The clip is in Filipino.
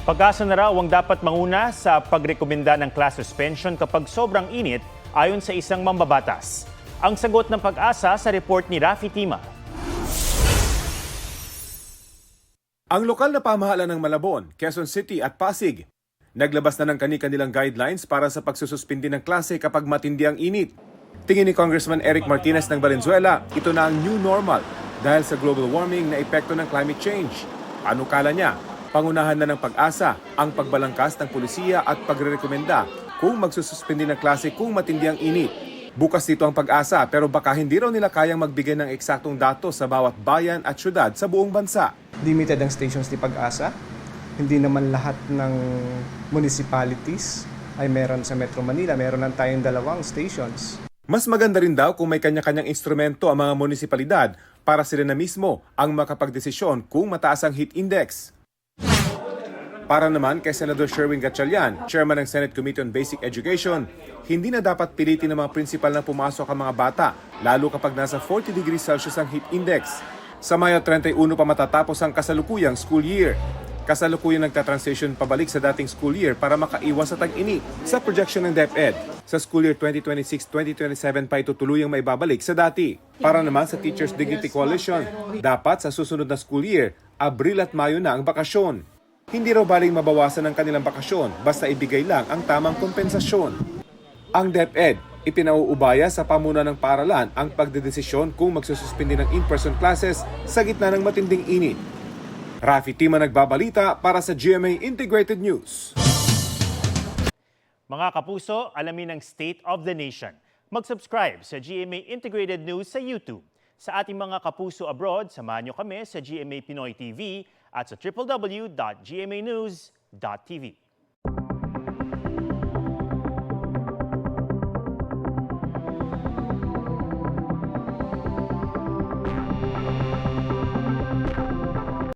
Pag-asa na raw ang dapat manguna sa pagrekomenda ng class suspension kapag sobrang init ayon sa isang mambabatas. Ang sagot ng Pag-asa sa report ni Rafi Tima. Ang lokal na pamahalaan ng Malabon, Quezon City at Pasig, naglabas na ng kani-kanilang guidelines para sa pagsususpindi ng klase kapag matindi ang init. Tingin ni Congressman Eric Martinez ng Valenzuela, ito na ang new normal dahil sa global warming na epekto ng climate change. Panukala niya, pangunahan na ng Pag-asa ang pagbalangkas ng pulisiya at pagrerekomenda kung magsususpindi ng klase kung matindi ang init. Bukas dito ang Pag-asa pero baka hindi raw nila kayang magbigay ng eksaktong datos sa bawat bayan at syudad sa buong bansa. Limited ang stations ni Pag-asa. Hindi naman lahat ng municipalities ay meron sa Metro Manila. Meron lang tayong 2 stations. Mas maganda rin daw kung may kanya-kanyang instrumento ang mga munisipalidad para sila na mismo ang makapagdesisyon kung mataas ang heat index. Para naman kay Senador Sherwin Gatchalian, Chairman ng Senate Committee on Basic Education, hindi na dapat pilitin ng mga prinsipal na pumasok ang mga bata, lalo kapag nasa 40 degrees Celsius ang heat index. Sa Mayo 31 pa matatapos ang kasalukuyang school year. Kasalukuyang nagtatransition pabalik sa dating school year para makaiwas sa tag-init. Sa projection ng DepEd, sa school year 2026-2027 pa ito tuluyang maibabalik sa dati. Para naman sa Teachers Dignity Coalition, dapat sa susunod na school year, Abril at Mayo na ang bakasyon. Hindi raw baling mabawasan ang kanilang bakasyon basta ibigay lang ang tamang kompensasyon. Ang DepEd, ipinauubaya sa pamuna ng paaralan ang pagdedesisyon kung magsususpindi ng in-person classes sa gitna ng matinding init. Rafi Tima nagbabalita para sa GMA Integrated News. Mga kapuso, alamin ang State of the Nation. Mag-subscribe sa GMA Integrated News sa YouTube. Sa ating mga kapuso abroad, samahan niyo kami sa GMA Pinoy TV at sa www.gmanews.tv.